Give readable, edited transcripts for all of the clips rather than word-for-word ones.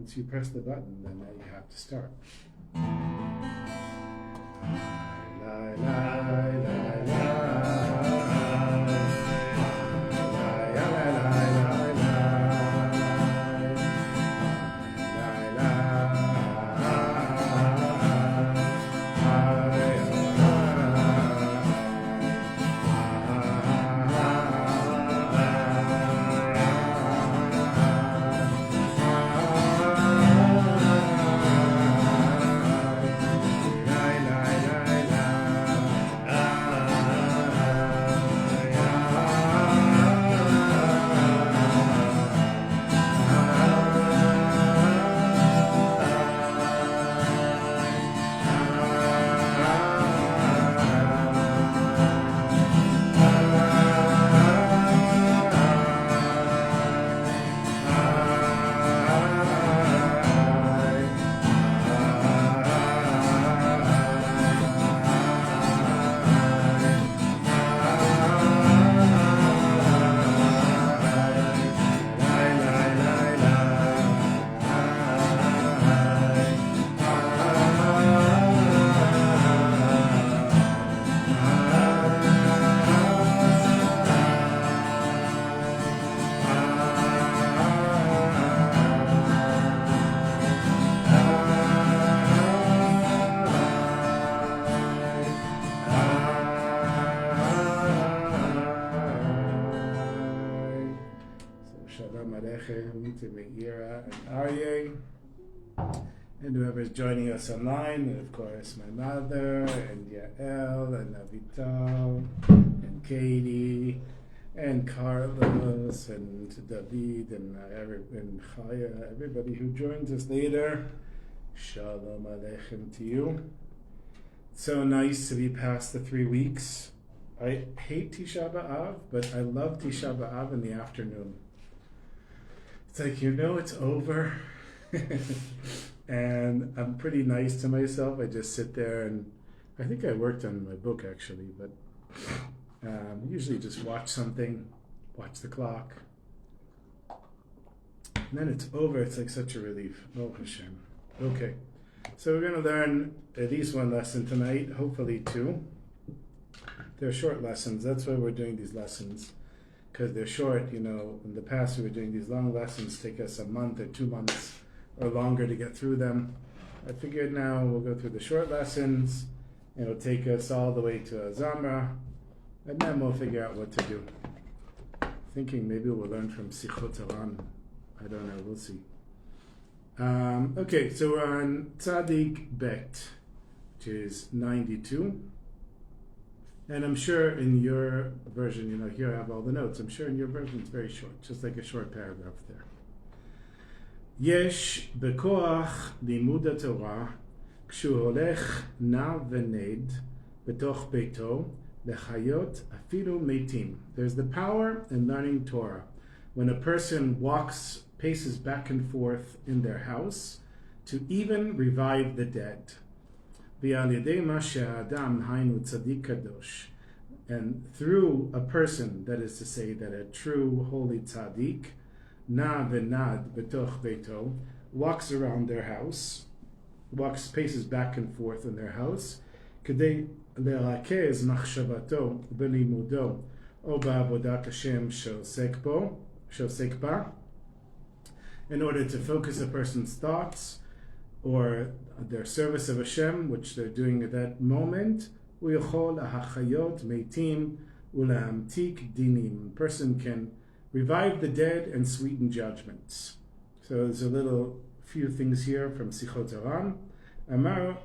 once you press the button, then you have to start. To Meira and Aryeh, and whoever's joining us online, and of course my mother, and Yael, and Avital, and Katie, and Carlos, and David, and Chaya, everybody who joins us later. Shalom Aleichem to you. It's so nice to be past the 3 weeks. I hate Tisha B'Av, but I love Tisha B'Av in the afternoon. It's like, it's over. And I'm pretty nice to myself. I just sit there and I think I worked on my book actually, but usually just watch something, watch the clock. And then it's over. It's like such a relief. Oh, Hashem. Okay. So we're going to learn at least one lesson tonight, hopefully two. They're short lessons. That's why we're doing these lessons. Because they're short, in the past we were doing these long lessons, take us a month or 2 months or longer to get through them. I figured now we'll go through the short lessons, and it'll take us all the way to a Zamra, and then we'll figure out what to do. Thinking maybe we'll learn from Sichot Haran. I don't know, we'll see. Okay, so we're on Tzadik Bet, which is 92. And I'm sure in your version, here I have all the notes. I'm sure in your version it's very short, just like a short paragraph there. Yesh bekoach limud haTorah kshu holech na v'ned betoch beito lechayot afilu meitim. There's the power in learning Torah. When a person paces back and forth in their house to even revive the dead. And through a person, that is to say, that a true holy tzaddik, na v'nad betoch beito, walks around their house, paces back and forth in their house, כדי לרכז מחשבתו בלימודו או בעבודת השם שעוסק בה, in order to focus a person's thoughts or their service of Hashem, which they're doing at that moment, ויכול להחיות מתים ולהמתיק דינים. A person can revive the dead and sweeten judgments. So there's a few things here from Sichot Haran. אמר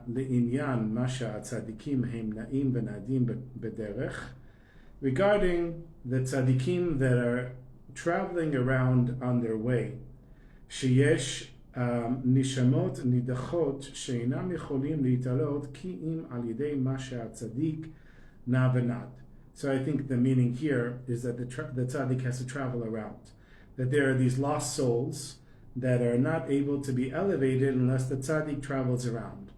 לעניין מה שהצדיקים הם נעים ונדים בדרך, regarding the tzaddikim that are traveling around on their way, שיש נשמות נידחות שאינם יכולים להתעלות כי אם על ידי מה שהצדיק נע ונד. So I think the meaning here is that the tzaddik has to travel around. That there are these lost souls that are not able to be elevated unless the tzaddik travels around.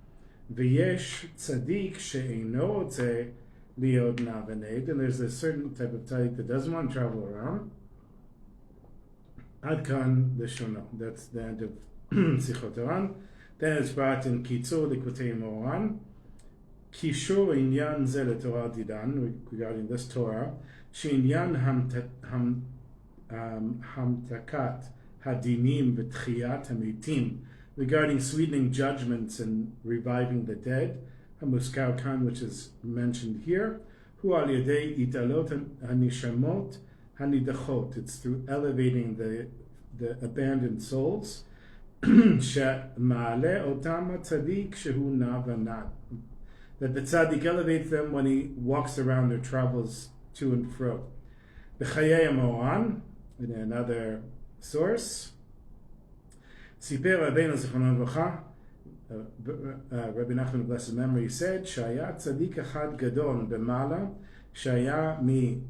V'yesh tzaddik she'eino רוצה להיות נע ונד, and there's a certain type of tzaddik that doesn't want to travel around. Ad kan Leshono. That's the end of Sichot Moharan. Then it's brought in Kitzur Likutey Moharan. Kishur inyan ze leTorah didan, regarding this Torah. Shinyan hamtakat hadinim v'tchiyat hamitim, regarding sweetening judgments and reviving the dead. Hamuskar kan, which is mentioned here. Hu al yedei italot hanishamot hanidachot. It's through elevating the abandoned souls. She'ma'ale otam tzaddik shehu na v'nad. That the tzaddik elevates them when he walks around or travels to and fro. B'chayei Moharan, in another source, Siper Rabbeinu Zichrono Livracha, Rabbi Nachman, blessed memory, said, Shaya tzaddik echad gadol b'mala, shaya mi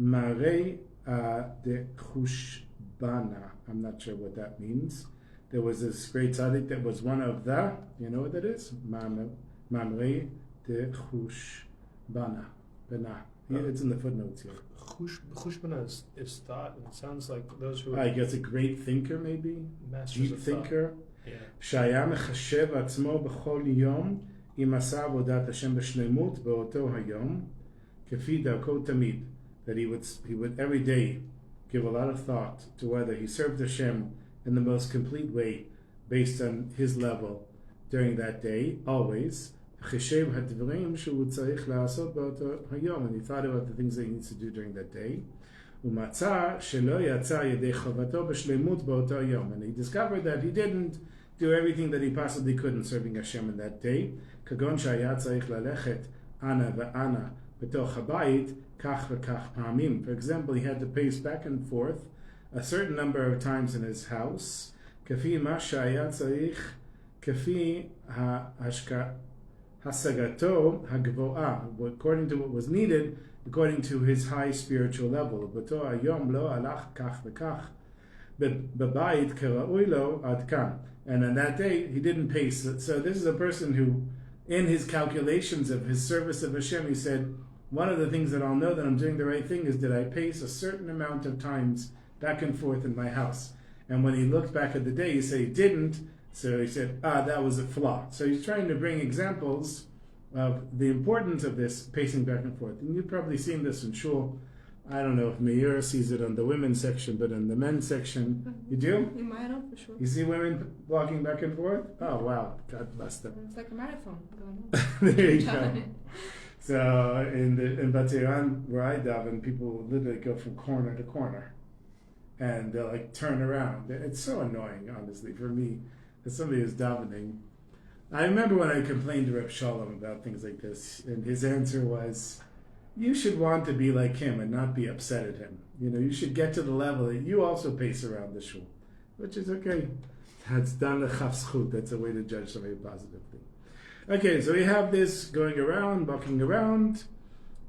marei de chushbana. I'm not sure what that means. There was this great tzaddik that was one of the, you know what that is? Mamrei de chushbana. It's in the footnotes here. Chushbana is thought, and it sounds like those who I guess a great thinker, maybe? Masters Deep of thinker. Thought. שהיה מחשב עצמו בכל יום אם עשה עבודת השם בשלמות באותו היום, כפי דרכו תמיד. That he would every day give a lot of thought to whether he served Hashem in the most complete way based on his level during that day, always. חישב הדברים שהוא צריך לעשות באותו היום, and he thought about the things that he needs to do during that day. ומצא שלא יצא ידי חובתו בשלמות באותו יום, and he discovered that he didn't do everything that he possibly could in serving Hashem in that day. כגון שהיה צריך ללכת אנה ואנה בתוך הבית כך וכך פעמים. For example, he had to pace back and forth a certain number of times in his house, כפי מה שהיה צריך, כפי השגתו הגבוהה, according to what was needed, according to his high spiritual level. באותו היום לא הלך כך וכך בבית כראוי לו עד כאן. And on that day, he didn't pace. So this is a person who, in his calculations of his service of Hashem, he said, one of the things that I'll know that I'm doing the right thing is that I pace a certain amount of times back and forth in my house. And when he looked back at the day, he said he didn't. So he said, that was a flaw. So he's trying to bring examples of the importance of this pacing back and forth. And you've probably seen this in shul. I don't know if Meir sees it on the women's section, but in the men's section, you do? In my home, for sure. You see women walking back and forth? Oh, wow. God bless them. It's like a marathon going on. There you go. So in Batiran, where I daven, people literally go from corner to corner. And they'll like turn around. It's so annoying, honestly, for me, as somebody who's davening. I remember when I complained to Reb Shalom about things like this, and his answer was, you should want to be like him and not be upset at him. You know, you should get to the level that you also pace around the shul, which is okay. That's dan l'chaf. That's a way to judge somebody positively. Okay, so we have this going around, walking around,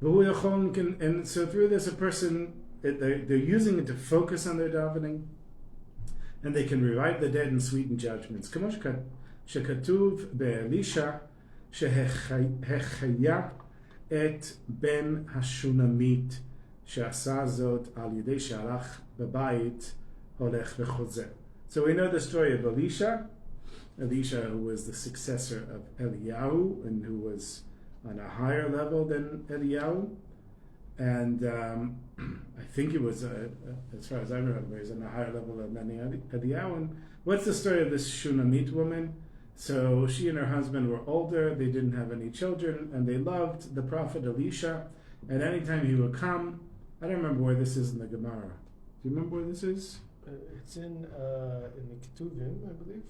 and so through this, a person, they're using it to focus on their davening, and they can revive the dead and sweeten judgments. כמו שכתוב באלישע שהחיה את בן השונמית שעשה זאת על ידי שהלך בבית הולך וחוזר. So we know the story of Elisha, who was the successor of Eliyahu and who was on a higher level than Eliyahu. And I think he was, as far as I remember, he was on a higher level than Eliyahu. And what's the story of this Shunamite woman? So she and her husband were older, they didn't have any children, and they loved the prophet Elisha. And anytime he would come, I don't remember where this is in the Gemara. Do you remember where this is? It's in the Ketuvim, I believe.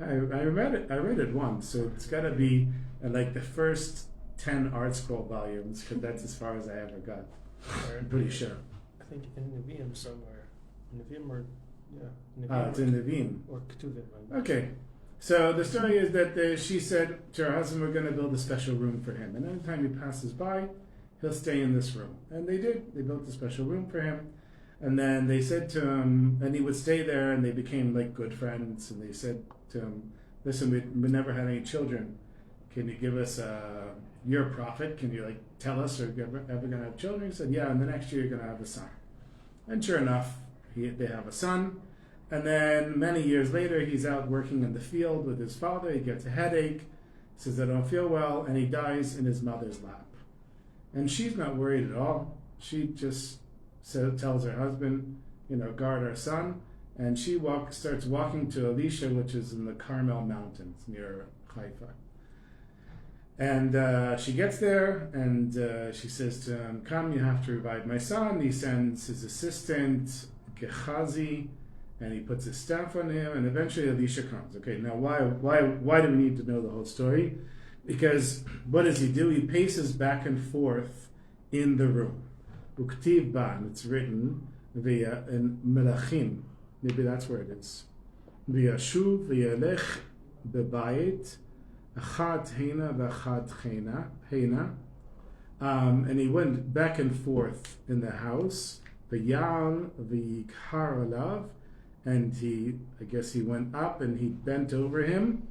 I read it once, so it's got to be like the first 10 art scroll volumes, because that's as far as I ever got. I'm pretty sure. I think in Nevi'im somewhere. Nevi'im or, it's in Nevi'im. Or Ketuvim. Okay. So the story is that she said to her husband, we're going to build a special room for him. And anytime he passes by, he'll stay in this room. And they did. They built a special room for him. And then they said to him, and he would stay there, and they became like good friends. And they said to him, listen, we never had any children. Can you give us your prophet? Can you like tell us, are you ever going to have children? He said, yeah, and the next year you're going to have a son. And sure enough, they have a son. And then many years later, he's out working in the field with his father. He gets a headache, says, I don't feel well, and he dies in his mother's lap. And she's not worried at all. She just tells her husband, guard our son. And she starts walking to Elisha, which is in the Carmel Mountains near Haifa. And she gets there, and she says to him, come, you have to revive my son. He sends his assistant, Gehazi, and he puts his staff on him, and eventually Elisha comes. Okay, now why do we need to know the whole story? Because what does he do? He paces back and forth in the room. Uktiv ban, it's written via in Melachim. Maybe that's where it is. V'yashuv v'yalech bebayit achad heina v'achad heina. And he went back and forth in the house. V'yal v'yikhar alav. And he went up and he bent over him.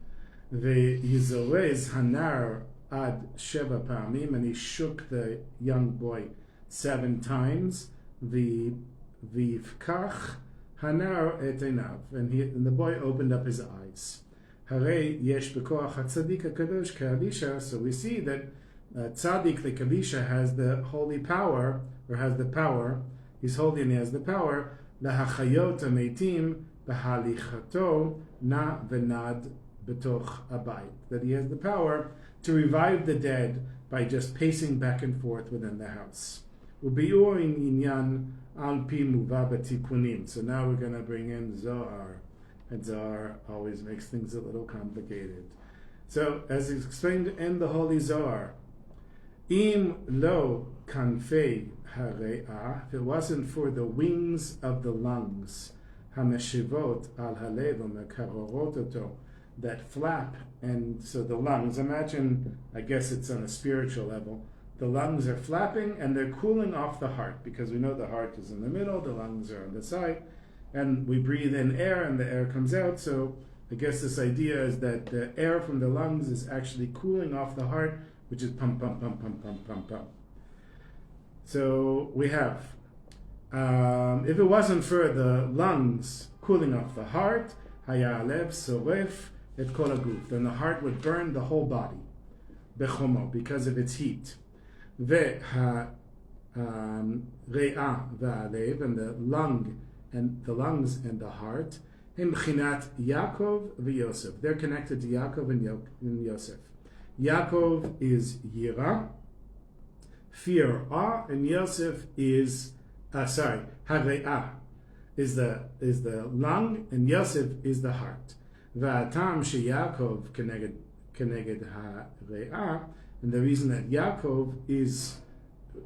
V'yizorez hanar ad sheva pa'amim. And he shook the young boy 7 times. V'yifkach hanar et einav. And the boy opened up his eyes. Harei yesh b'koach hatzadik hakadosh k'Elisha. So we see that tzaddik like Elisha has the holy power, or has the power. He's holy and he has the power. Lahachayot hametim b'halichato na v'nad b'toch abayit. That he has the power to revive the dead by just pacing back and forth within the house. Ubiur inyan al pi muva b'tikunim. So now we're going to bring in Zohar. And Zohar always makes things a little complicated. So, as explained in the Holy Zohar, Im lo kanfei hare'ah, if it wasn't for the wings of the lungs, hameshivot al halev u'mekarorototo, that flap, and so the lungs, imagine, I guess it's on a spiritual level, the lungs are flapping and they're cooling off the heart, because we know the heart is in the middle, the lungs are on the side, and we breathe in air and the air comes out. So I guess this idea is that the air from the lungs is actually cooling off the heart, which is pump, pump, pump, pump, pump, pump, pump. So we have, if it wasn't for the lungs cooling off the heart, haya alev soref et kol haguf, then the heart would burn the whole body, bechomo, because of its heat. Veha re'ah va'alev, and the lungs and the heart, in B'chinat Yaakov v'Yosef. They're connected to Yaakov and Yosef. Yaakov is Yira, fear, awe, and Yosef is Hare'ah is the lung, and Yosef is the heart. V'atam sheYaakov keneged Hare'ah, and the reason that Yaakov is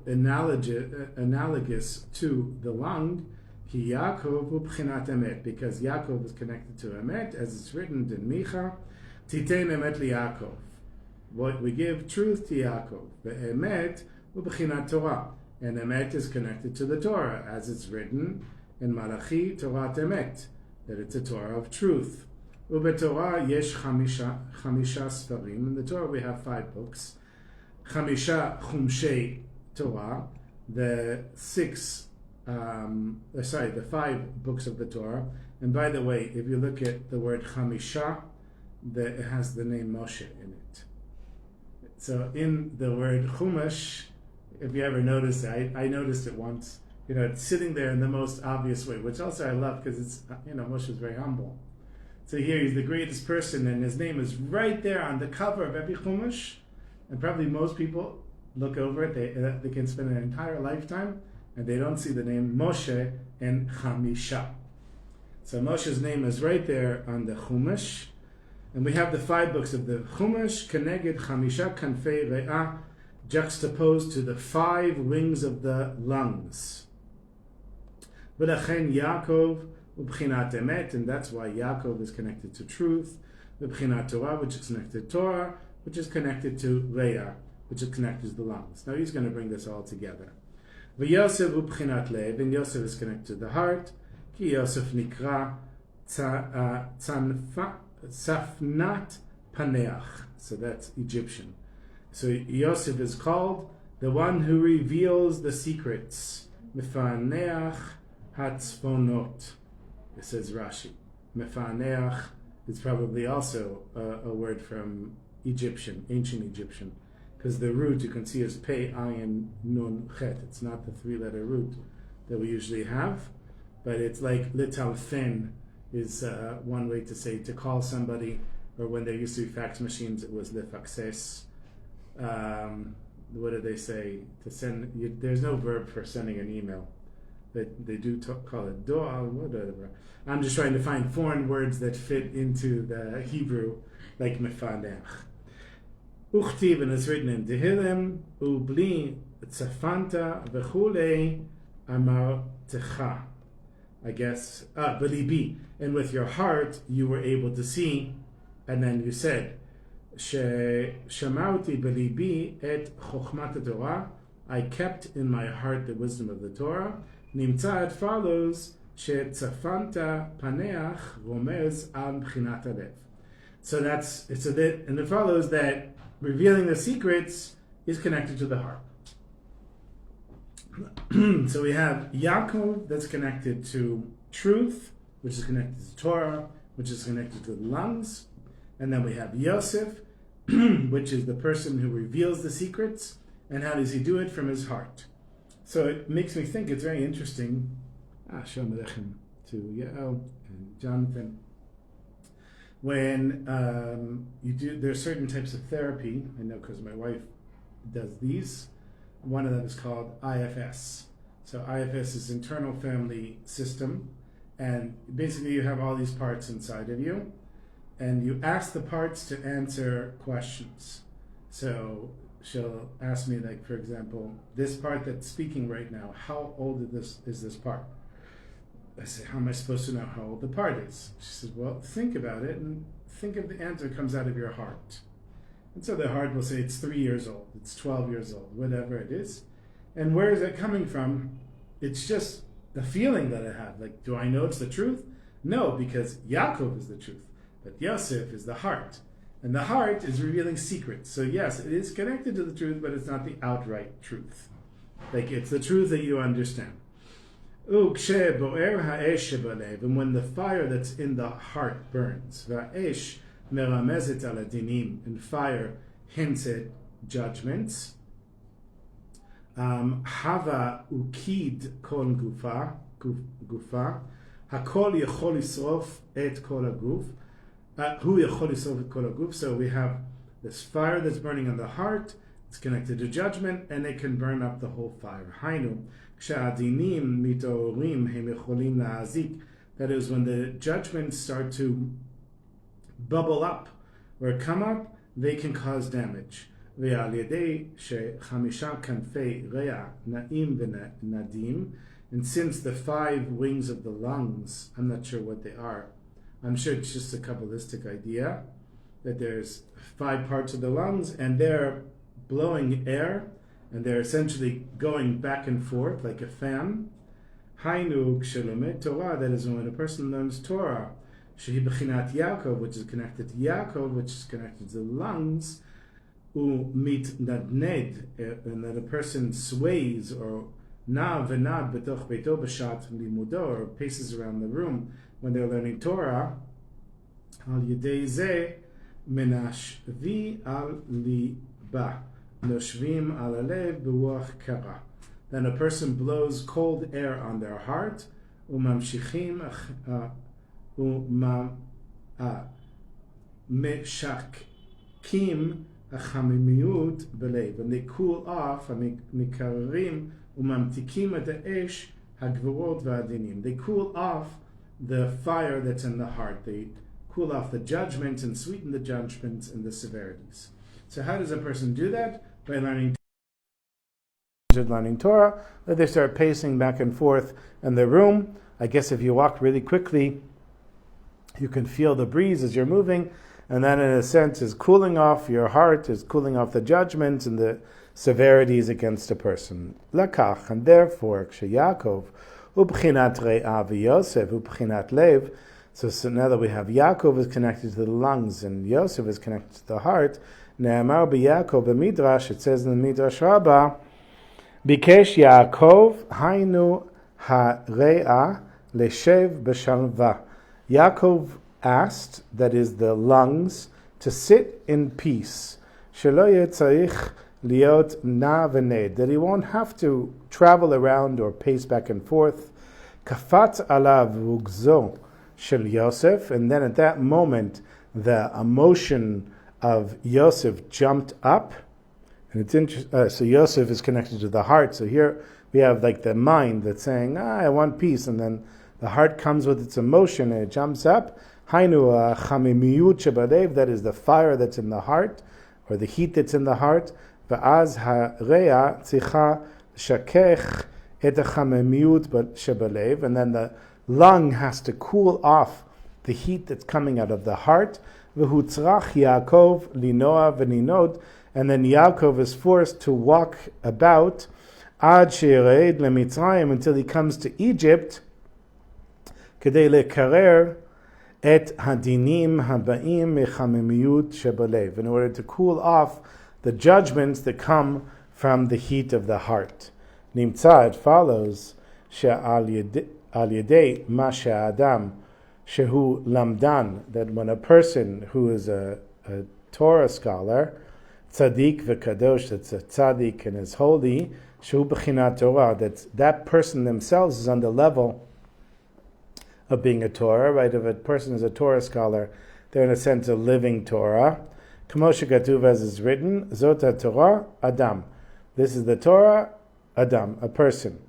analogous to the lung, Ki Yaakov u'b'chinat emet, because Yaakov is connected to emet, as it's written in Micha, Titein emet liYaakov. What we give truth to Yaakov. Ve'emet u'b'chinat Torah, and emet is connected to the Torah, as it's written in Malachi, Torah emet, that it's a Torah of truth. U'beTorah yesh chamisha sfarim. In the Torah we have 5 books. Chamisha chumshei Torah, the 5 books of the Torah. And by the way, if you look at the word Chamisha, it has the name Moshe in it. So in the word Chumash, if you ever notice it, I noticed it once, it's sitting there in the most obvious way, which also I love because it's, Moshe is very humble. So here he's the greatest person and his name is right there on the cover of every Chumash. And probably most people look over it, they can spend an entire lifetime and they don't see the name Moshe and Chamisha. So Moshe's name is right there on the Chumash. And we have the 5 books of the Chumash, Keneged Chamisha Kanfei Re'ah, juxtaposed to the 5 wings of the lungs. V'lachen Yaakov u'b'chinat emet, and that's why Yaakov is connected to truth. U'b'chinat Torah, which is connected to Torah, which is connected to Re'ah, which is connected to the lungs. Now he's going to bring this all together. V'Yosef u'b'chinat lev, and Yosef is connected to the heart. Ki Yosef nikra Safnat Paneach. So that's Egyptian. So Yosef is called the one who reveals the secrets. Mefaneach Hatzfonot. It says Rashi. Mefaneach is probably also a word from Egyptian, ancient Egyptian, because the root you can see is Pei Ayin Nun Chet. It's not the 3-letter root that we usually have, but it's like litalfen is one way to say to call somebody, or when there used to be fax machines, it was lifaxes. What do they say? To send, there's no verb for sending an email. They do call it doa, whatever. I'm just trying to find foreign words that fit into the Hebrew, like mefanech. Uchtiv, and it's written in Tehillim, ubli tzafanta v'chulei amartecha. I guess, belibi, and with your heart you were able to see, and then you said, Shamauti belibi et chokhmat Torah. I kept in my heart the wisdom of the Torah. Nimtza, it follows, shetzafanta paneach romez al b'chinat alev. So and it follows that revealing the secrets is connected to the heart. So we have Yaakov that's connected to truth, which is connected to Torah, which is connected to the lungs. And then we have Yosef, which is the person who reveals the secrets. And how does he do it? From his heart. So it makes me think it's very interesting. Shalom Aleichem to Yael and Jonathan. When there are certain types of therapy, I know because my wife does these. One of them is called IFS. So IFS is internal family system, and basically you have all these parts inside of you, and you ask the parts to answer questions. So she'll ask me, like, for example, this part that's speaking right now, how old is this part? I say, how am I supposed to know how old the part is? She says, well, think about it and think if the answer comes out of your heart. And so the heart will say it's 3 years old, it's 12 years old, whatever it is. And where is it coming from? It's just the feeling that I have. Like, do I know it's the truth? No, because Yaakov is the truth. But Yosef is the heart. And the heart is revealing secrets. So yes, it is connected to the truth, but it's not the outright truth. Like, it's the truth that you understand. And when the fire that's in the heart burns, and fire hints at judgments. Hava ukid kol gufa, hakol yachol yisrof et kol haguf. Hu yachol yisrof et kol haguf. So we have this fire that's burning on the heart. It's connected to judgment, and it can burn up the whole fire. Hainu ksha'adinim mitorim hem yecholim la'azik. That is, when the judgments start to bubble up or come up, they can cause damage. And since the 5 wings of the lungs, I'm not sure what they are. I'm sure it's just a Kabbalistic idea that there's 5 parts of the lungs and they're blowing air and they're essentially going back and forth like a fan. Hainu kshelomet Torah, that is when a person learns Torah, shehi b'chinat Yaakov, which is connected to Yaakov, which is connected to the lungs, mit nadned, and that a person sways or na v'nad b'toch beito b'shat limudo, or paces around the room when they're learning Torah. Al yedei zeh menashvi al liba noshvim al alev b'ruach kara. Then a person blows cold air on their heart, umamshichim meshakkim achamimiyut belev, and they cool off, mikarim umamtikim et ha'esh hagvorot v'adinim. They cool off the fire that's in the heart. They cool off the judgments and sweeten the judgments and the severities. So how does a person do that? By learning Torah, that they start pacing back and forth in the room. I guess if you walk really quickly, you can feel the breeze as you're moving, and that in a sense is cooling off your heart, is cooling off the judgments and the severities against a person. Lakach, and therefore, Yaakov, ubchinat re'ah v'Yosef, ubchinat lev. So now that we have Yaakov is connected to the lungs and Yosef is connected to the heart, Ne'amar b'Yaakov b'Midrash, it says in the Midrash Rabbah, Bikesh Yaakov hainu hare'ah leshev b'shalva. Yaakov asked, that is the lungs, to sit in peace. Shelo yeh tzarich liot na v'ned, that he won't have to travel around or pace back and forth. Kafat alav rugzo shel Yosef, and then at that moment the emotion of Yosef jumped up. And it's interesting. So Yosef is connected to the heart. So here we have like the mind that's saying, I want peace, and then the heart comes with its emotion and it jumps up. Hainu chamimiyut shebalev, that is the fire that's in the heart, or the heat that's in the heart. Va'az hareya tzicha shakech et chamimiyut shebalev, and then the lung has to cool off the heat that's coming out of the heart. V'hutzrach Yaakov linoa v'ninod, and then Yaakov is forced to walk about ad sheyered lemitzrayim, until he comes to Egypt, kedei lekarer et hadinim habaim mechamimiyut shebalev, in order to cool off the judgments that come from the heat of the heart. Nimtza, it follows, she'al yedei ma she'adam shehu lamdan, that when a person who is a Torah scholar, tzaddik v'kadosh, that's a tzaddik and is holy, shehu b'chinat Torah, that person themselves is on the level of being a Torah, right? If a person is a Torah scholar, they're in a sense a living Torah. K'mo shekatuv, as is written, zot Torah Adam. This is the Torah, Adam, a person.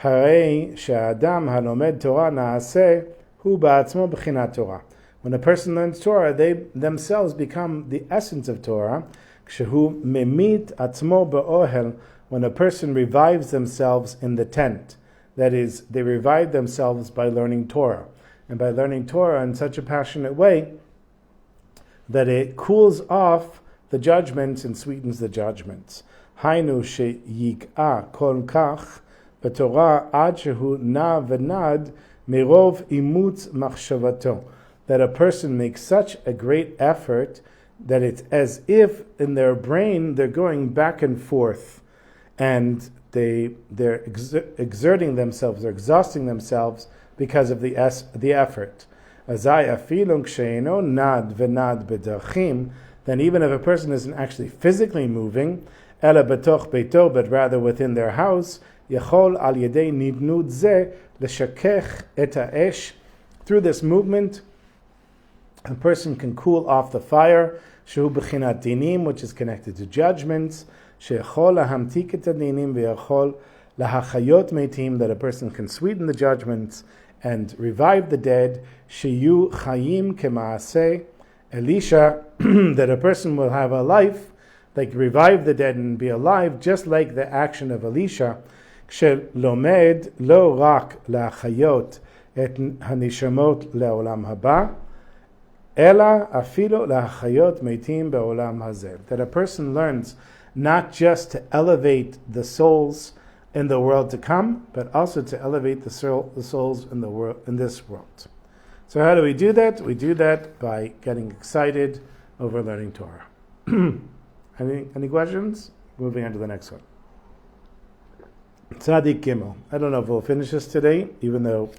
Harei she'adam halomed Torah na'aseh hu ba'atzmo b'chinat Torah. When a person learns Torah, they themselves become the essence of Torah. Kshehu memit atzmo ba'ohel, when a person revives themselves in the tent. That is, they revive themselves by learning Torah. And by learning Torah in such a passionate way that it cools off the judgments and sweetens the judgments. Hainu sheyik'a kol kach b'Torah ad shehu na v'nad mirov imutz machshavato. That a person makes such a great effort that it's as if in their brain they're going back and forth, and they're exerting themselves, they're exhausting themselves because of the effort. Azai afilung sheino nad v'nad b'darchim, then even if a person isn't actually physically moving, ela betoch beito, but rather within their house, yachol al yedei nidnud zeh l'shakech et ha'esh, through this movement, a person can cool off the fire, shehu b'chinat dinim, which is connected to judgments, she'echol lahamtik et adinim ve'echol lahachayot meitim, that a person can sweeten the judgments and revive the dead, sheyu chayim kemaaseh Elisha, that a person will have a life, like revive the dead and be alive, just like the action of Elisha, shelomed lo rak lahachayot et hanishamot le'olam haba, ela afilo lahachayot meitim be'olam hazeh, that a person learns not just to elevate the souls in the world to come, but also to elevate the souls in the world, in this world. So how do we do that? We do that by getting excited over learning Torah. Any questions? Moving on to the next one. Tzadik Gimel. I don't know if we'll finish this today, even though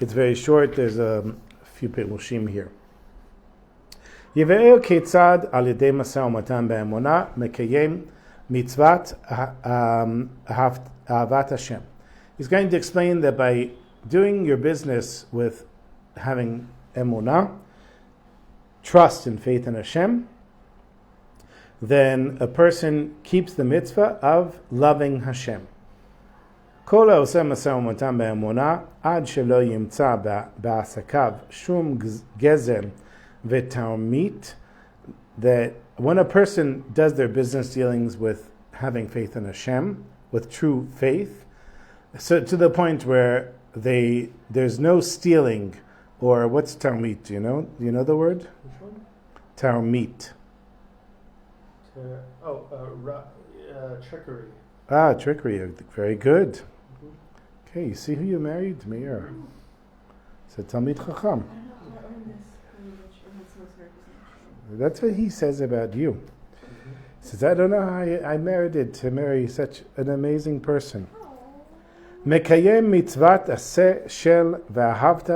it's very short. There's a few pirushim here. Yiveo ketzad al yedei masah umatan be'emunah mekayem mitzvat ahavat Hashem. He's going to explain that by doing your business with having emunah, trust and faith in Hashem, then a person keeps the mitzvah of loving Hashem. Kol ha'oseh masah umatan be'emunah ad shelo yimtza ba'asakav shum gezel v'tarmit, that when a person does their business dealings with having faith in Hashem, with true faith, so to the point where there's no stealing, or what's tarmit? Do you know the word? Which one? Tarmit. Trickery. Trickery. Very good. Mm-hmm. Okay, you see who you married? Meir. It's a Talmid Chacham. That's what he says about you. Mm-hmm. He says, I don't know how I merited to marry such an amazing person. מקיים מצוות עשה של ואהבת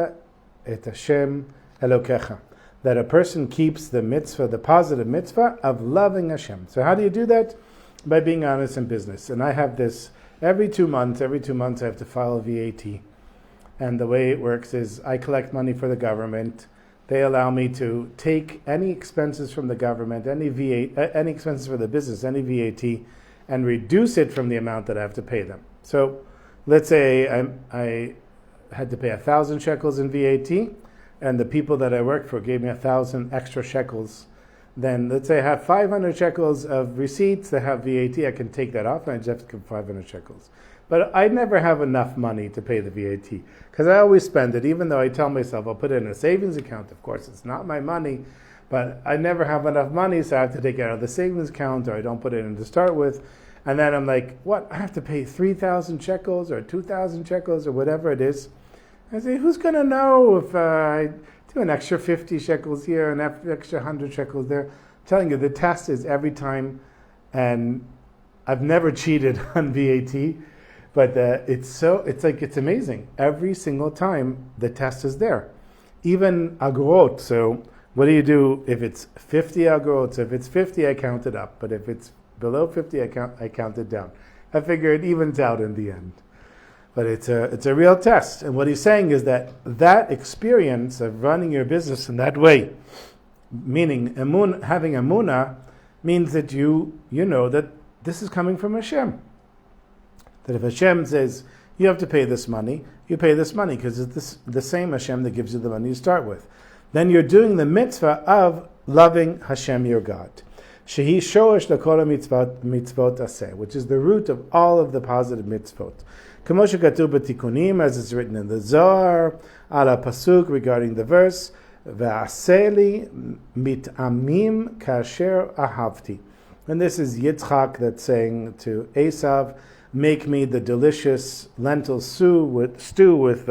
את השם אלוkecha. That a person keeps the mitzvah, the positive mitzvah of loving Hashem. So how do you do that? By being honest in business. And I have this every 2 months I have to file a VAT. And the way it works is I collect money for the government. They allow me to take any expenses from the government, any expenses for the business, any VAT, and reduce it from the amount that I have to pay them. So let's say I had to pay 1,000 shekels in VAT, and the people that I worked for gave me 1,000 extra shekels. Then let's say I have 500 shekels of receipts that have VAT, I can take that off and I just have to give 500 shekels. But I never have enough money to pay the VAT because I always spend it, even though I tell myself I'll put it in a savings account. Of course, it's not my money, but I never have enough money, so I have to take it out of the savings account or I don't put it in to start with. And then I'm like, what? I have to pay 3,000 shekels or 2,000 shekels or whatever it is. I say, who's going to know if I do an extra 50 shekels here and an extra 100 shekels there? I'm telling you, the test is every time, and I've never cheated on VAT, but it's amazing. Every single time the test is there. Even agorot. So what do you do if it's 50 agorot? So if it's 50, I count it up. But if it's below 50, I count it down. I figure it evens out in the end. But it's a real test. And what he's saying is that experience of running your business in that way, meaning having emunah, means that you know that this is coming from Hashem. That if Hashem says, you have to pay this money, you pay this money because it's the same Hashem that gives you the money you start with. Then you're doing the mitzvah of loving Hashem your God. Shehi shoresh l'kol mitzvot aseh, which is the root of all of the positive mitzvot. Kamo shekatuv b'tikunim, as it's written in the Zohar, ala pasuk regarding the verse, ve'aseli mitamim kasher ahavti. And this is Yitzchak that's saying to Esav, make me the delicious lentil stew with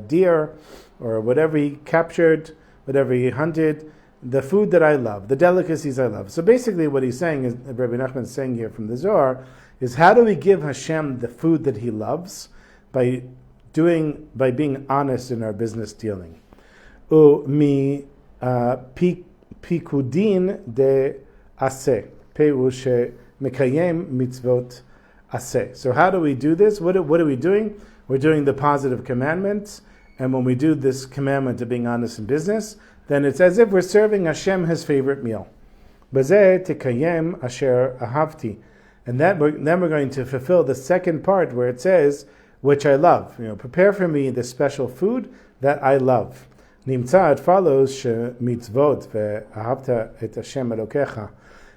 deer or whatever he captured, whatever he hunted, the food that I love, the delicacies I love. So basically what he's saying, is Rabbi Nachman is saying here from the Zohar, is how do we give Hashem the food that he loves? By being honest in our business dealing. Mi pikudin de aseh, pe'ushe mekayem mitzvot aseh. So how do we do this? What are we doing? We're doing the positive commandments, and when we do this commandment of being honest in business, then it's as if we're serving Hashem his favorite meal. Bazeh tekayem asher ahavti. And then we're going to fulfill the second part where it says, which I love. Prepare for me the special food that I love. Nimtza, it follows, mitzvot ve'ahavta et Hashem elokecha,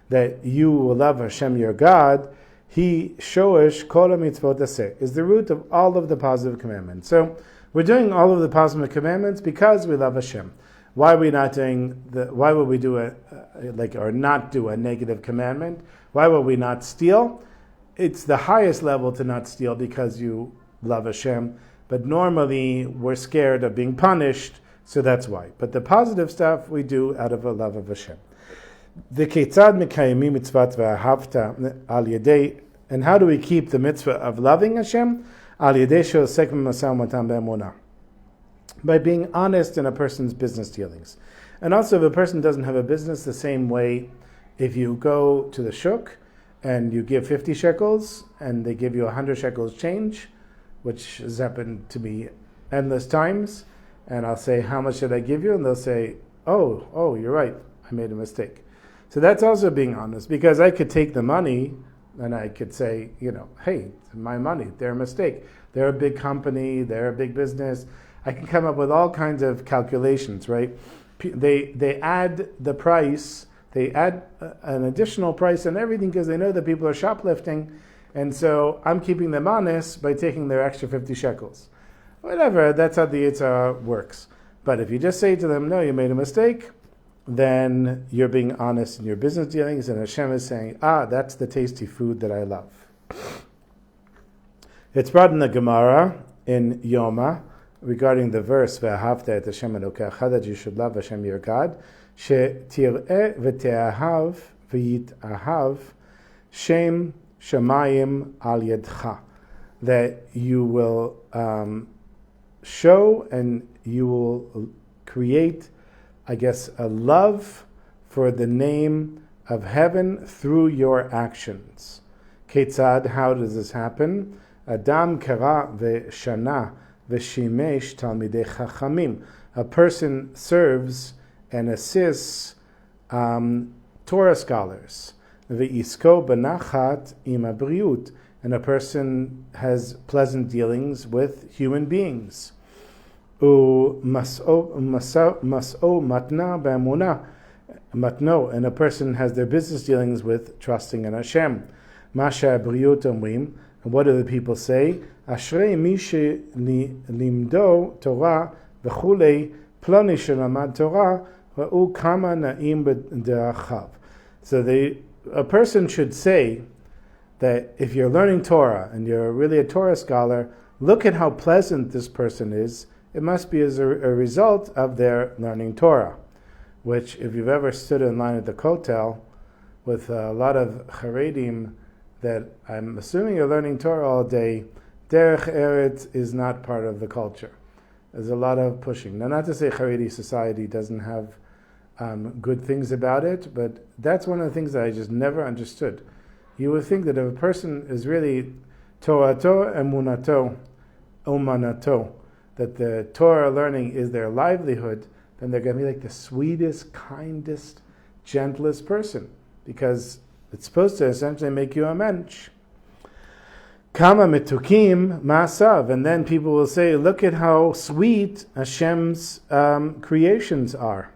that you will love Hashem your God. He shoresh kol mitzvot aseh, is the root of all of the positive commandments. So we're doing all of the positive commandments because we love Hashem. Why are we not doing why would we do or not do a negative commandment? Why would we not steal? It's the highest level to not steal because you love Hashem. But normally we're scared of being punished, so that's why. But the positive stuff we do out of a love of Hashem. And how do we keep the mitzvah of loving Hashem? By being honest in a person's business dealings. And also, if a person doesn't have a business, the same way, if you go to the shuk and you give 50 shekels and they give you 100 shekels change, which has happened to me endless times, and I'll say, how much should I give you? And they'll say, oh, you're right, I made a mistake. So that's also being honest, because I could take the money and I could say, hey, it's my money, they're a mistake. They're a big company, they're a big business. I can come up with all kinds of calculations, right? They add the price, they add an additional price on everything because they know that people are shoplifting, and so I'm keeping them honest by taking their extra 50 shekels. Whatever, that's how the Yitzhak works. But if you just say to them, no, you made a mistake, then you're being honest in your business dealings, and Hashem is saying, that's the tasty food that I love. It's brought in the Gemara in Yoma, regarding the verse "Ve'ahavta et Hashem elokecha," that you should love Hashem your God. She'tir'eh v'te'ahav v'yitahav shem shamayim al yedcha. that you will show and you will create, I guess, a love for the name of heaven through your actions. Ketzad, how does this happen? Adam kara v'shana v'shimesh talmidei chachamim. A person serves and assists Torah scholars. V'isko benachat im abriut. And a person has pleasant dealings with human beings. Mas'o matna b'amunah. Matno, and a person has their business dealings with trusting in Hashem. Masha abriut omrim. And what do the people say? Ashrei mi shelimdo Torah v'chulei ploni shelamad Torah v'u kama na'im b'derachav. So a person should say that if you're learning Torah and you're really a Torah scholar, look at how pleasant this person is. It must be as a result of their learning Torah, which if you've ever stood in line at the Kotel with a lot of Haredim that I'm assuming you're learning Torah all day, Derech Eretz is not part of the culture. There's a lot of pushing. Now, not to say Haredi society doesn't have good things about it, but that's one of the things that I just never understood. You would think that if a person is really Torato, Emunato, Omanato, that the Torah learning is their livelihood, then they're going to be like the sweetest, kindest, gentlest person, because it's supposed to essentially make you a mensch. Kama metukim ma'asav, and then people will say, look at how sweet Hashem's creations are.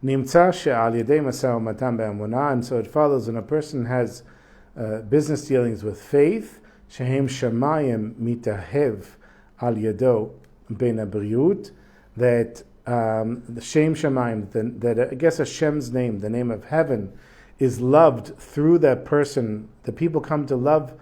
Nimtza she'al yedei masao matan be'amunah, and so it follows when a person has business dealings with faith, shehem shamayim mitahev al yedo ben abriut, that the Shem Shamayim, that I guess Hashem's name, the name of heaven, is loved through that person. The people come to love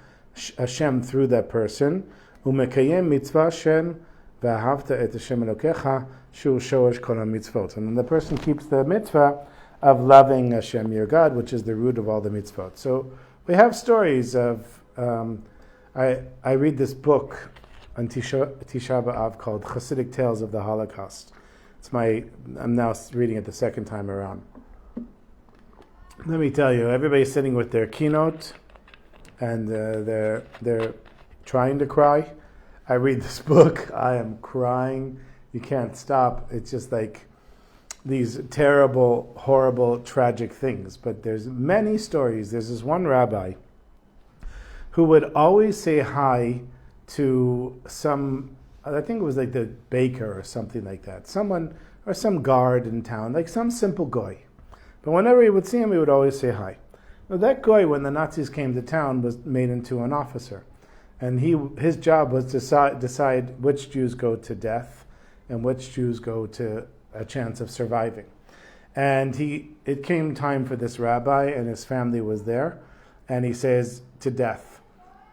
Hashem through that person. Umekayem mitzvah Shem v'ahavta et Hashem Elokecha shu shoresh kol mitzvot. And then the person keeps the mitzvah of loving Hashem, your God, which is the root of all the mitzvot. So we have stories of. I read this book on Tisha B'Av called Hasidic Tales of the Holocaust. I'm now reading it the second time around. Let me tell you, everybody's sitting with their keynote, and they're trying to cry. I read this book, I am crying. You can't stop. It's just like these terrible, horrible, tragic things. But there's many stories. There's this one rabbi who would always say hi to some, I think it was like the baker or something like that, someone or some guard in town, like some simple goy. But whenever he would see him, he would always say hi. Now that goy, when the Nazis came to town, was made into an officer, and his job was to decide which Jews go to death and which Jews go to a chance of surviving. And it came time for this rabbi, and his family was there, and he says, to death.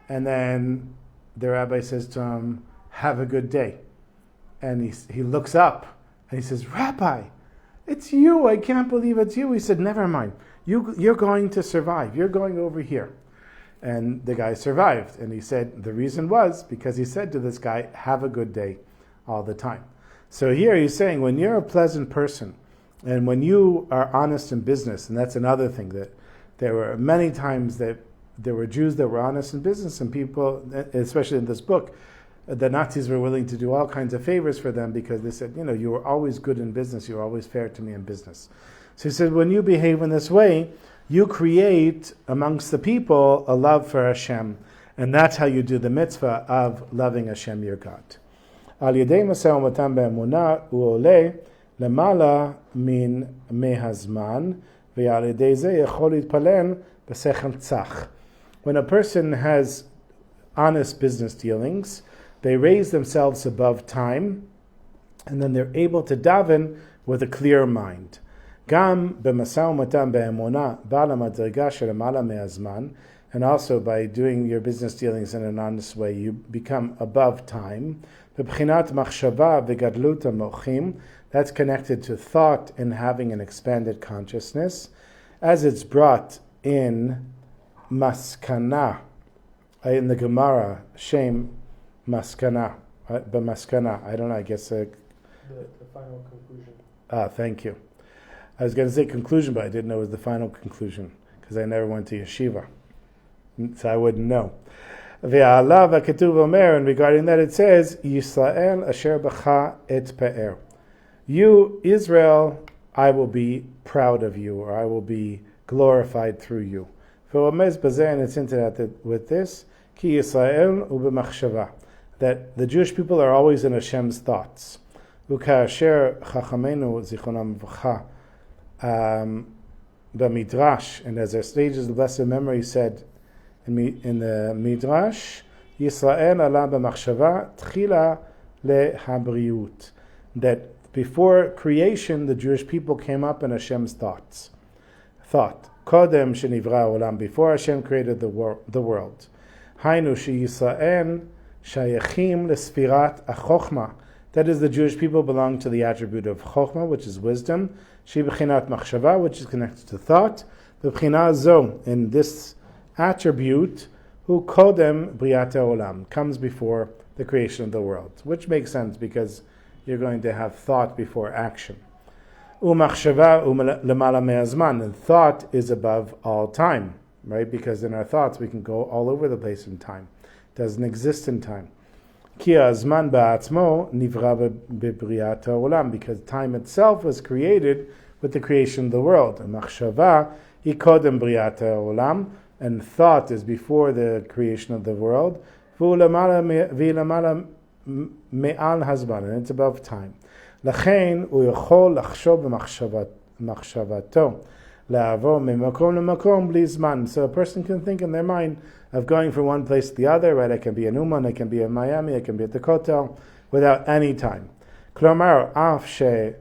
And then the rabbi says to him, have a good day. And he looks up and he says, Rabbi, it's you. I can't believe it's you. He said, never mind. You're going to survive. You're going over here. And the guy survived. And he said the reason was because he said to this guy, have a good day all the time. So here he's saying when you're a pleasant person and when you are honest in business, and that's another thing, that there were many times that there were Jews that were honest in business, and people, especially in this book, the Nazis were willing to do all kinds of favors for them because they said, you were always good in business, you were always fair to me in business. So he said, when you behave in this way, you create amongst the people a love for Hashem, and that's how you do the mitzvah of loving Hashem, your God. Al yedei maseh umatan be'emunah u'oleh lemala min mehazman ve'al yedei zeh yachol yitpalen b'sechel tzach. When a person has honest business dealings, they raise themselves above time, and then they're able to daven with a clear mind. Gam b'masah umatan be'emunah ba'ala madriga shelemala me'azman, and also by doing your business dealings in an honest way, you become above time. B'bchinat machshava v'gadlut hamochim, that's connected to thought and having an expanded consciousness, as it's brought in Maskana in the Gemara, Shem Maskana, B'Maskana, I don't know, I guess... The final conclusion. Thank you. I was going to say conclusion, but I didn't know it was the final conclusion, because I never went to yeshiva, so I wouldn't know. Ve'alav ha'ketuv omer, and regarding that it says, Yisrael asher b'cha et pe'er. You, Israel, I will be proud of you, or I will be glorified through you. Ve'omez b'zeh, and it's hinted at with this, ki Yisrael u'b'machshava, that the Jewish people are always in Hashem's thoughts. U'ka'asher chachamenu zichronam v'cha, b'midrash, and as our sages of blessed memory said in the midrash, Yisrael ala b'machshava tchila lehabriut, that before creation the Jewish people came up in Hashem's thought. Kodem shenivra olam, before Hashem created the world. Hainu sheYisrael shayachim lesfirat achochma, that is, the Jewish people belong to the attribute of chochma, which is wisdom. She b'chinat machshava, which is connected to thought. B'china zo, in this attribute, who kodem briat olam, comes before the creation of the world, which makes sense because you're going to have thought before action. Umachshava lemala me'azman, and thought is above all time, right? Because in our thoughts we can go all over the place in time. It doesn't exist in time. Ki azman ba'atzmo nivra bebriat olam, because time itself was created with the creation of the world. Machshava hi kodem briat olam, and thought is before the creation of the world. V'lamala me'al hazman, and it's above time. Lachein uyachol lachshov b'machshavato la'avo memakom lemakom bli zman. So a person can think in their mind of going from one place to the other, right? I can be in Uman, I can be in Miami, I can be at the Kotel, without any time. Klomar af she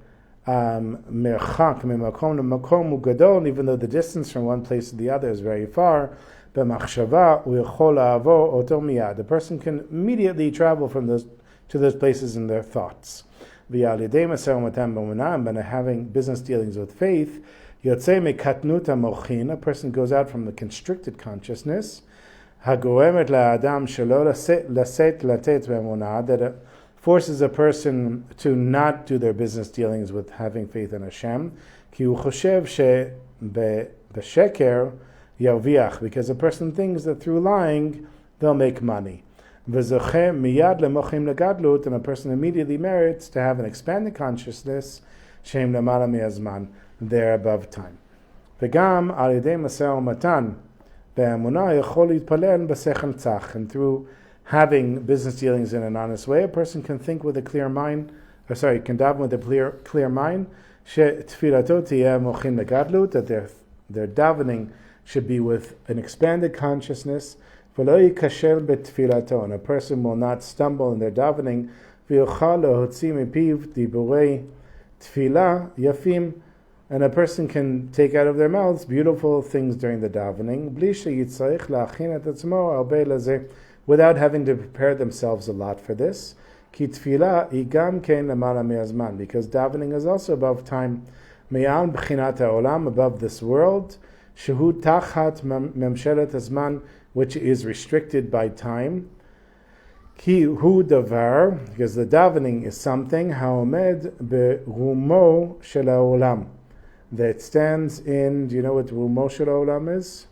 merchak memakom lemakom ugadol, even though the distance from one place to the other is very far, b'machshava uyachol la'avo oto miyad. The person can immediately travel from those to those places in their thoughts. V'yalidei maseh u'matan b'munah, by having business dealings with faith, yotzei mekatnuta mochin, a person goes out from the constricted consciousness, hagoemet la'adam shelo laset latet b'munah, that forces a person to not do their business dealings with having faith in Hashem, ki hu choshev she b'sheker yarviach, because a person thinks that through lying they'll make money. V'zoche miyad lemochim legadlut, and a person immediately merits to have an expanded consciousness, shem lemala mi'azman, there above time. V'gam al yedei maseh u'matan be'emunah yachol yitpalel b'sechel tzach, and through having business dealings in an honest way, a person can think with a clear mind, can daven with a clear mind, she tfilato tiyeh mochim legadlut, that their davening should be with an expanded consciousness. And a person will not stumble in their davening, and a person can take out of their mouths beautiful things during the davening, without having to prepare themselves a lot for this. Because davening is also above time, above this world, which is restricted by time. Ki hu davar, because the davening is something, haomed berumo shel haolam, that stands in, do you know what rumo shel haolam is?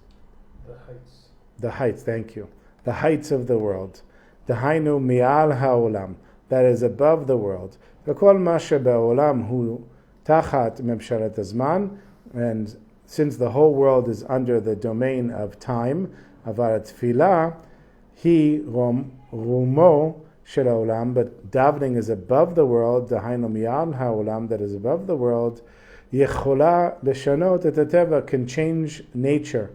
The heights. The heights, thank you. The heights of the world. Dahainu mi'al haolam, that is above the world. V'kol ma shebe'olam hu tachat memshalat hazman, and since the whole world is under the domain of time, avar tefillah, he rumo shel haolam, but davening is above the world, dahainu mi'al haolam, that is above the world, yechola leshanot et hateva, can change nature,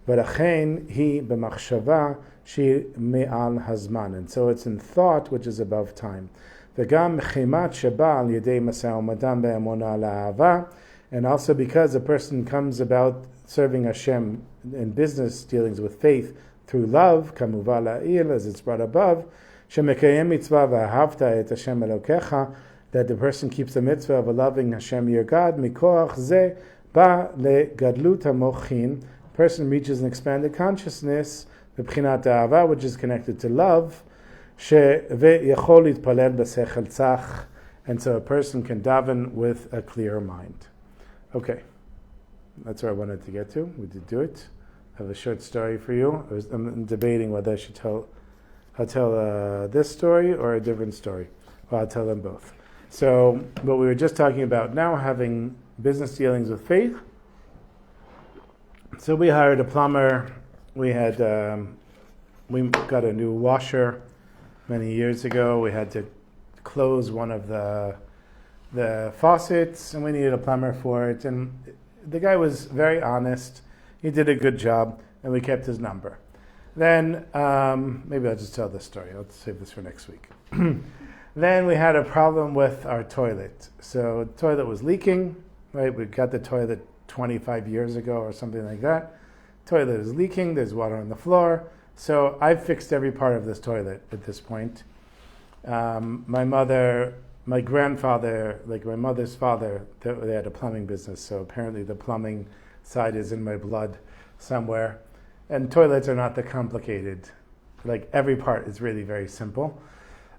but achein he b'machshava she me'al hazman, and so it's in thought which is above time. V'gam chimat sheba al yedei maseh u'matan be'emunah la'ahava, and also because a person comes about serving Hashem in business dealings with faith through love, kamuva la'il, as it's brought above, shemekayem mitzvah v'ahavta et Hashem elokecha, that the person keeps the mitzvah of loving Hashem your God, mikoach ze ba legadlut hamochin, person reaches an expanded consciousness, מבחינת האהבה, which is connected to love, ויכול להתפלל בשכל צח, and so a person can daven with a clear mind. Okay, that's where I wanted to get to. We did do it. I have a short story for you. I'm debating whether I should tell this story or a different story. Well, I'll tell them both. So, what we were just talking about now, having business dealings with faith. So we hired a plumber. We got a new washer many years ago. We had to close one of the faucets, and we needed a plumber for it. And the guy was very honest. He did a good job, and we kept his number. Then, maybe I'll just tell this story. I'll save this for next week. Then we had a problem with our toilet. So the toilet was leaking, right? We got the toilet 25 years ago or something like that. Toilet is leaking. There's water on the floor. So I fixed every part of this toilet at this point. My grandfather, like my mother's father, they had a plumbing business. So apparently the plumbing side is in my blood somewhere. And toilets are not that complicated. Like every part is really very simple.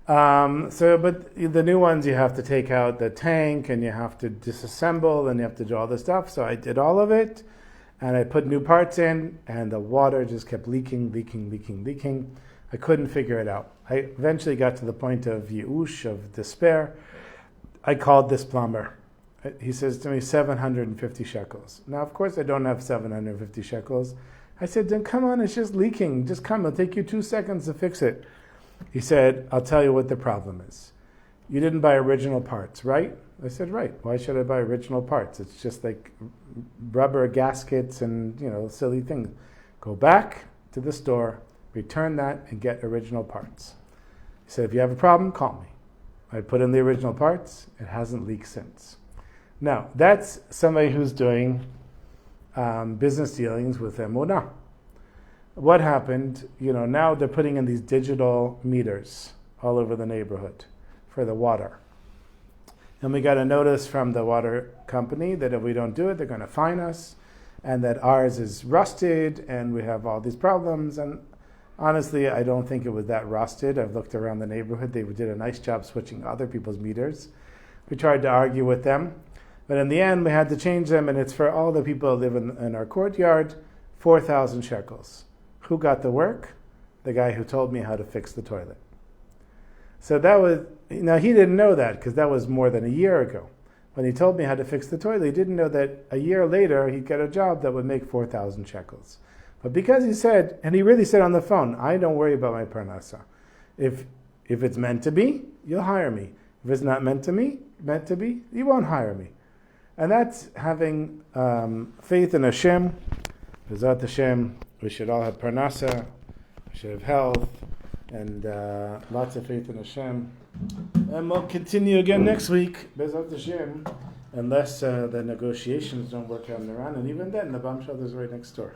But the new ones, you have to take out the tank and you have to disassemble and you have to do all this stuff. So I did all of it and I put new parts in and the water just kept leaking. I couldn't figure it out. I eventually got to the point of yi'ush, of despair. I called this plumber. He says to me, 750 shekels. Now, of course, I don't have 750 shekels. I said, then come on, it's just leaking. Just come, it'll take you 2 seconds to fix it. He said, I'll tell you what the problem is. You didn't buy original parts, right? I said, right. Why should I buy original parts? It's just like rubber gaskets and, silly things. Go back to the store, return that, and get original parts. He said, if you have a problem, call me. I put in the original parts. It hasn't leaked since. Now, that's somebody who's doing business dealings with emunah. What happened? Now they're putting in these digital meters all over the neighborhood for the water. And we got a notice from the water company that if we don't do it, they're going to fine us, and that ours is rusted, and we have all these problems. And honestly, I don't think it was that rusted. I've looked around the neighborhood. They did a nice job switching other people's meters. We tried to argue with them, but in the end, we had to change them, and it's for all the people who live in our courtyard, 4,000 shekels. Who got the work? The guy who told me how to fix the toilet. So that was, now he didn't know that because that was more than a year ago. When he told me how to fix the toilet, he didn't know that a year later he'd get a job that would make 4,000 shekels. But because he said, and he really said on the phone, I don't worry about my parnasa. If it's meant to be, you'll hire me. If it's not meant to be, you won't hire me. And that's having faith in Hashem. B'ezrat Hashem, we should all have parnasa, we should have health, and lots of faith in Hashem. And we'll continue again next week, B'ezrat Hashem, unless the negotiations don't work out in Iran. And even then, the bomb shelter is right next door.